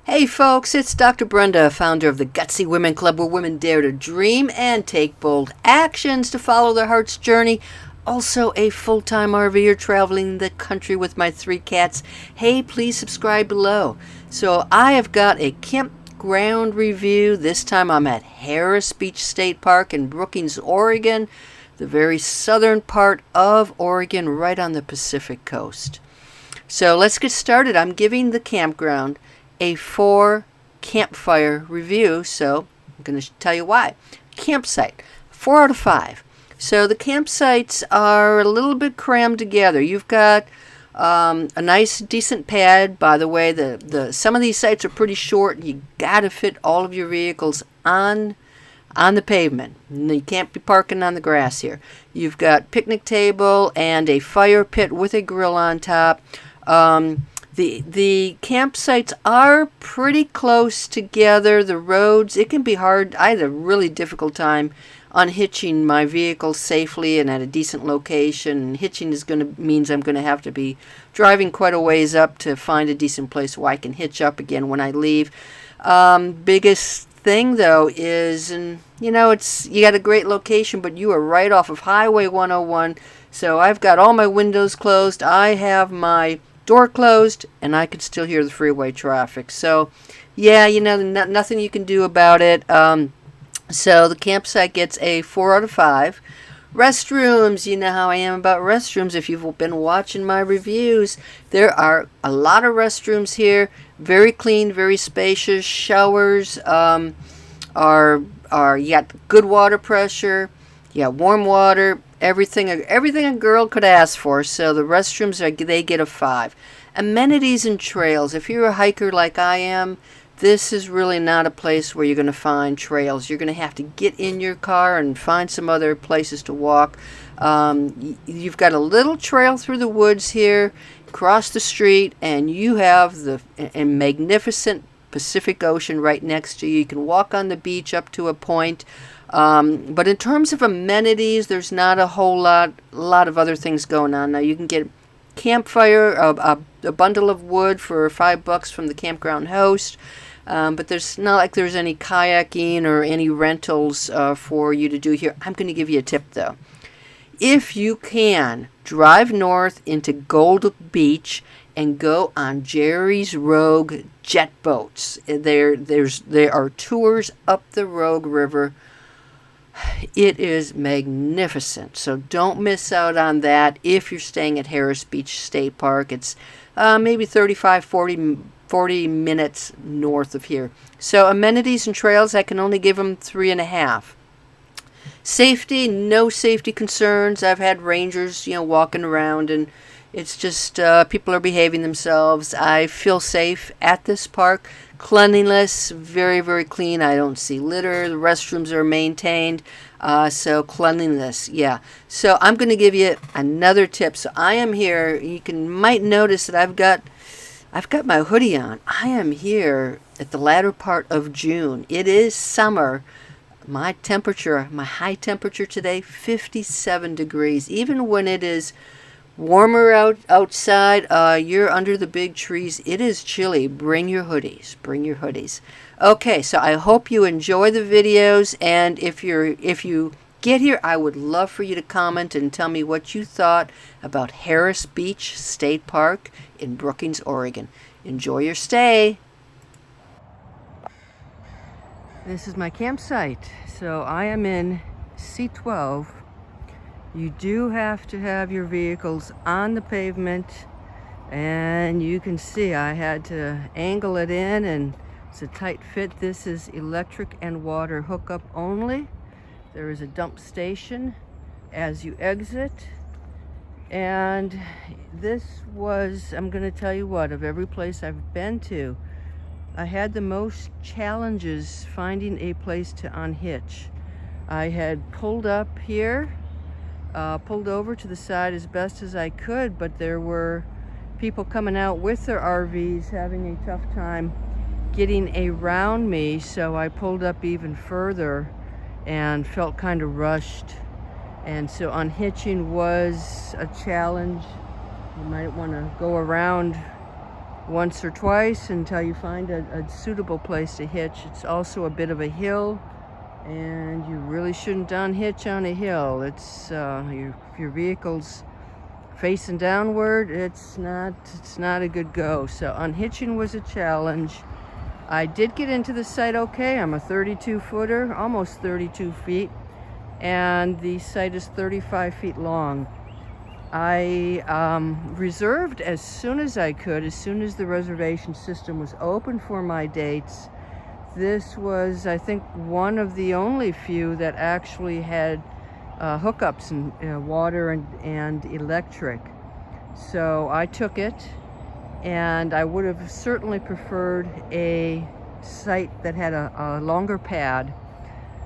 Hey folks, it's Dr. Brenda, founder of the Gutsy Women Club, where women dare to dream and take bold actions to follow their heart's journey. Also a full-time RVer traveling the country with my 3 cats. Hey, please subscribe below. So I have got a campground review. This time I'm at Harris Beach State Park in Brookings, Oregon, the very southern part of Oregon, right on the Pacific coast. So let's get started. I'm giving the campground a 4 campfire review, so I'm going to tell you why. Campsite, 4 out of 5. So the campsites are a little bit crammed together. You've got a nice, decent pad. By the way, some of these sites are pretty short. You got to fit all of your vehicles on the pavement. You can't be parking on the grass here. You've got picnic table and a fire pit with a grill on top. The campsites are pretty close together. The roads, it can be hard. I had a really difficult time unhitching my vehicle safely and at a decent location. Hitching means I'm going to have to be driving quite a ways up to find a decent place where I can hitch up again when I leave. Biggest thing though is, and you got a great location, but you are right off of Highway 101. So I've got all my windows closed. I have my door closed, and I can still hear the freeway traffic. So, yeah, nothing you can do about it. So the campsite gets a 4 out of 5. Restrooms, you know how I am about restrooms. If you've been watching my reviews, there are a lot of restrooms here. Very clean, very spacious. Showers are you got good water pressure. You got warm water. Everything a girl could ask for. So the restrooms they get a 5. Amenities and trails. If you're a hiker like I am, this is really not a place where you're going to find trails. You're going to have to get in your car and find some other places to walk. You've got a little trail through the woods here, cross the street, and you have the magnificent Pacific Ocean right next to you. You can walk on the beach up to a point. But in terms of amenities, there's not a whole lot of other things going on. Now you can get campfire, a bundle of wood for $5 from the campground host, but there's not like there's any kayaking or any rentals for you to do here. I'm going to give you a tip though. If you can, drive north into Gold Beach and go on Jerry's Rogue jet boats. There are tours up the Rogue River. It is magnificent, so don't miss out on that if you're staying at Harris Beach State Park. It's maybe 40 minutes north of here. So amenities and trails, I can only give them 3.5. Safety, no safety concerns. I've had rangers, walking around, and it's just people are behaving themselves. I feel safe at this park. Cleanliness, very, very clean. I don't see litter. The restrooms are maintained. So cleanliness, yeah. So I'm going to give you another tip. So I am here. You might notice that I've got my hoodie on. I am here at the latter part of June. It is summer. My high temperature today, 57 degrees. Even when it is warmer outside, you're under the big trees. It is chilly. Bring your hoodies. Okay, so I hope you enjoy the videos, and if you get here, I would love for you to comment and tell me what you thought about Harris Beach State Park in Brookings, Oregon. Enjoy your stay. This is my campsite. So I am in C12. You do have to have your vehicles on the pavement, and you can see I had to angle it in, and it's a tight fit. This is electric and water hookup only. There is a dump station as you exit, and this was, I'm going to tell you what, of every place I've been to, I had the most challenges finding a place to unhitch. I had pulled up here, pulled over to the side as best as I could, but there were people coming out with their RVs having a tough time getting around me, so I pulled up even further and felt kind of rushed. And so unhitching was a challenge. You might want to go around once or twice until you find a suitable place to hitch. It's also a bit of a hill, and you really shouldn't unhitch on a hill. It's if your vehicle's facing downward, it's not a good go. So unhitching was a challenge. I did get into the site okay. I'm a 32 footer, almost 32 feet, and the site is 35 feet long. I reserved as soon as I could, as soon as the reservation system was open for my dates. This was, I think, one of the only few that actually had hookups and water and electric. So I took it, and I would have certainly preferred a site that had a longer pad.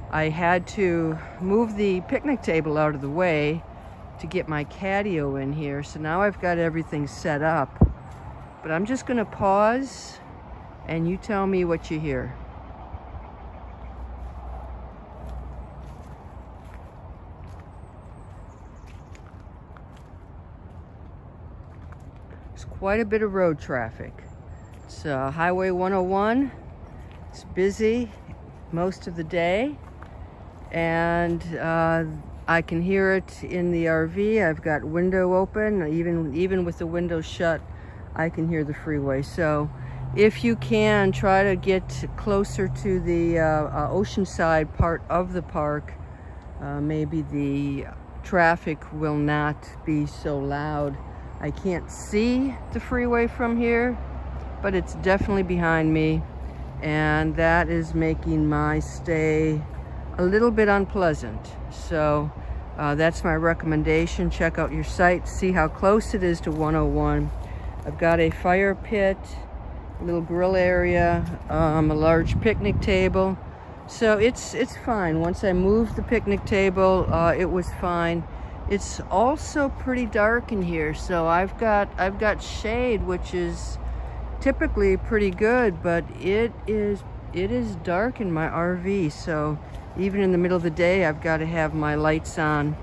I had to move the picnic table out of the way to get my catio in here, so now I've got everything set up. But I'm just gonna pause and you tell me what you hear. Quite a bit of road traffic. It's Highway 101. It's busy most of the day, and I can hear it in the RV. I've got window open. Even with the window shut, I can hear the freeway. So if you can, try to get closer to the oceanside part of the park. Maybe the traffic will not be so loud. I can't see the freeway from here, but it's definitely behind me, and that is making my stay a little bit unpleasant. So that's my recommendation. Check out your site, see how close it is to 101. I've got a fire pit, a little grill area, a large picnic table. So it's fine. Once I moved the picnic table, it was fine. It's also pretty dark in here, so I've got shade, which is typically pretty good, but it is dark in my RV. So even in the middle of the day, I've got to have my lights on,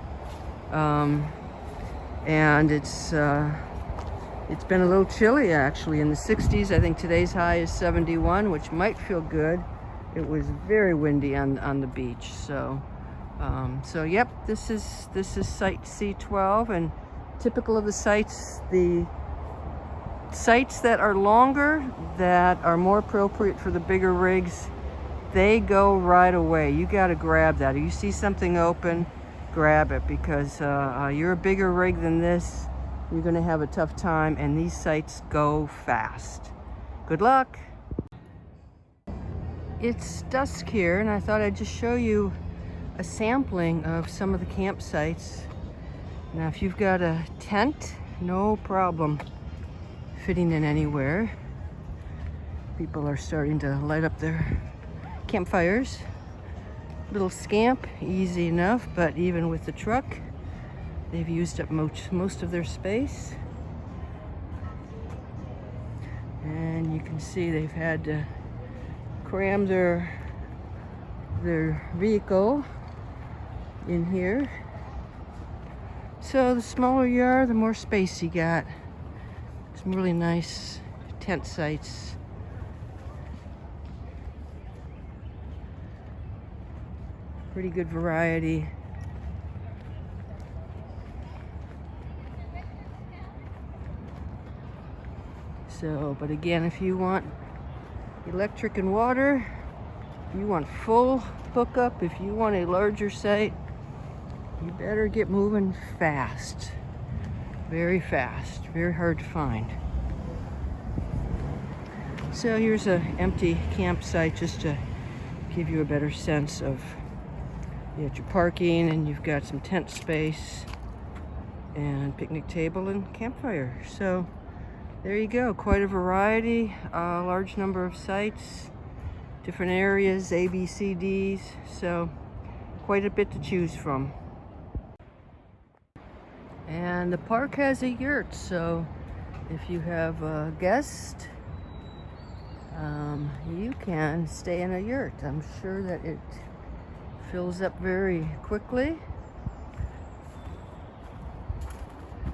and it's been a little chilly actually, in the 60s. I think today's high is 71, which might feel good. It was very windy on the beach, so. So yep, this is site C12, and typical of the sites that are longer, that are more appropriate for the bigger rigs, they go right away. You got to grab that. If you see something open, grab it, because you're a bigger rig than this, you're going to have a tough time, and these sites go fast. Good luck. It's dusk here, and I thought I'd just show you a sampling of some of the campsites. Now, if you've got a tent, no problem fitting in anywhere. People are starting to light up their campfires. Little scamp, easy enough, but even with the truck, they've used up most of their space. And you can see they've had to cram their vehicle in here. So the smaller you are, the more space you got. Some really nice tent sites. Pretty good variety. So, but again, if you want electric and water, if you want full hookup, if you want a larger site, you better get moving fast. Very fast. Very hard to find. So here's an empty campsite, just to give you a better sense of, you got your parking, and you've got some tent space and picnic table and campfire. So there you go. Quite a variety, a large number of sites, different areas, A, B, C, Ds. So quite a bit to choose from. And the park has a yurt, so if you have a guest, you can stay in a yurt. I'm sure that it fills up very quickly.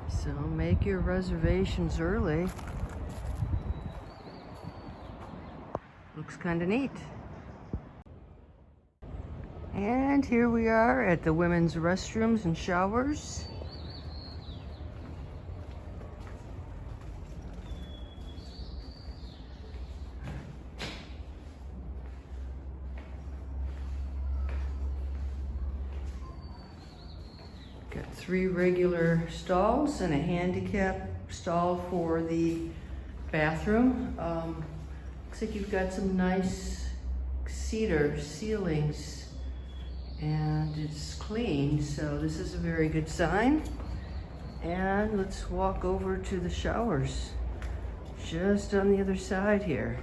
So make your reservations early. looks kind of neat. And here we are at the women's restrooms and showers. Got 3 regular stalls and a handicap stall for the bathroom. Looks like you've got some nice cedar ceilings and it's clean, so this is a very good sign. And let's walk over to the showers, just on the other side here.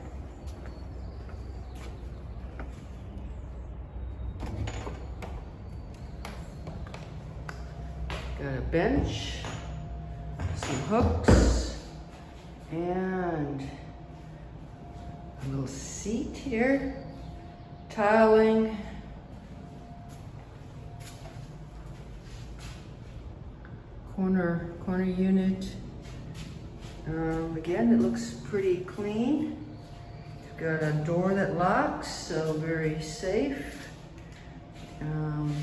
Got a bench, some hooks, and a little seat here, tiling, corner unit. Again, it looks pretty clean. You've got a door that locks, so very safe. And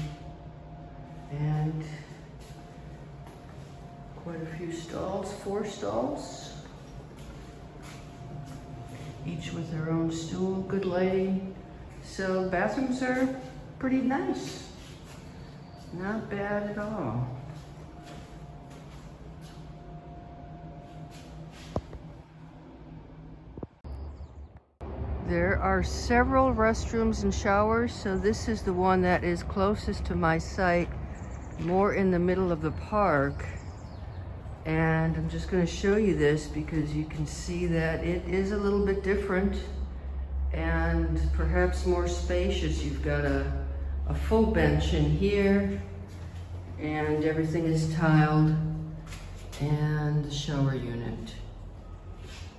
quite a few stalls, 4 stalls, each with their own stool, good lighting. So bathrooms are pretty nice, not bad at all. There are several restrooms and showers, so this is the one that is closest to my site, more in the middle of the park. And I'm just going to show you this because you can see that it is a little bit different and perhaps more spacious. You've got a full bench in here and everything is tiled, and the shower unit.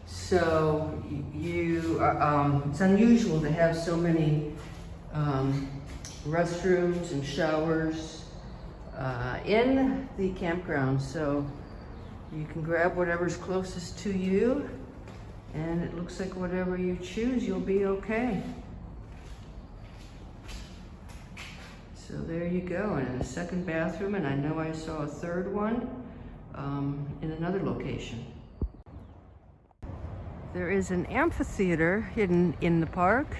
So it's unusual to have so many restrooms and showers in the campground. So you can grab whatever's closest to you, and it looks like whatever you choose, you'll be okay. So there you go, and a second bathroom, and I know I saw a third one in another location. There is an amphitheater hidden in the park,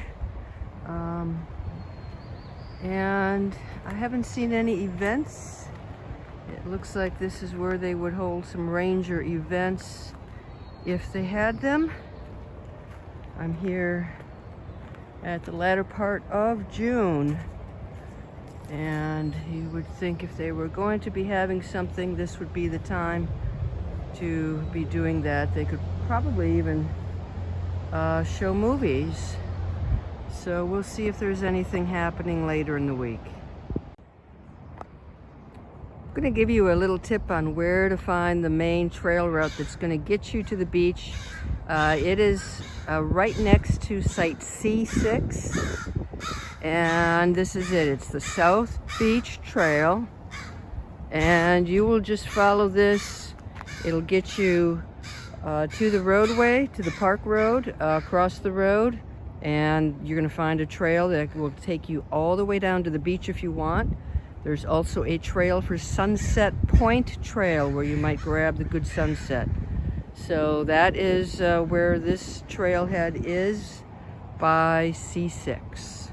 and I haven't seen any events. It looks like this is where they would hold some ranger events if they had them. I'm here at the latter part of June, and you would think if they were going to be having something, this would be the time to be doing that. They could probably even show movies. So we'll see if there's anything happening later in the week. I'm going to give you a little tip on where to find the main trail route that's going to get you to the beach. It is right next to site C6, and this is it. It's the South Beach Trail, and you will just follow this. It'll get you to the roadway, to the park road, across the road, and you're going to find a trail that will take you all the way down to the beach if you want. There's also a trail for Sunset Point Trail where you might grab the good sunset. So that is where this trailhead is by C6.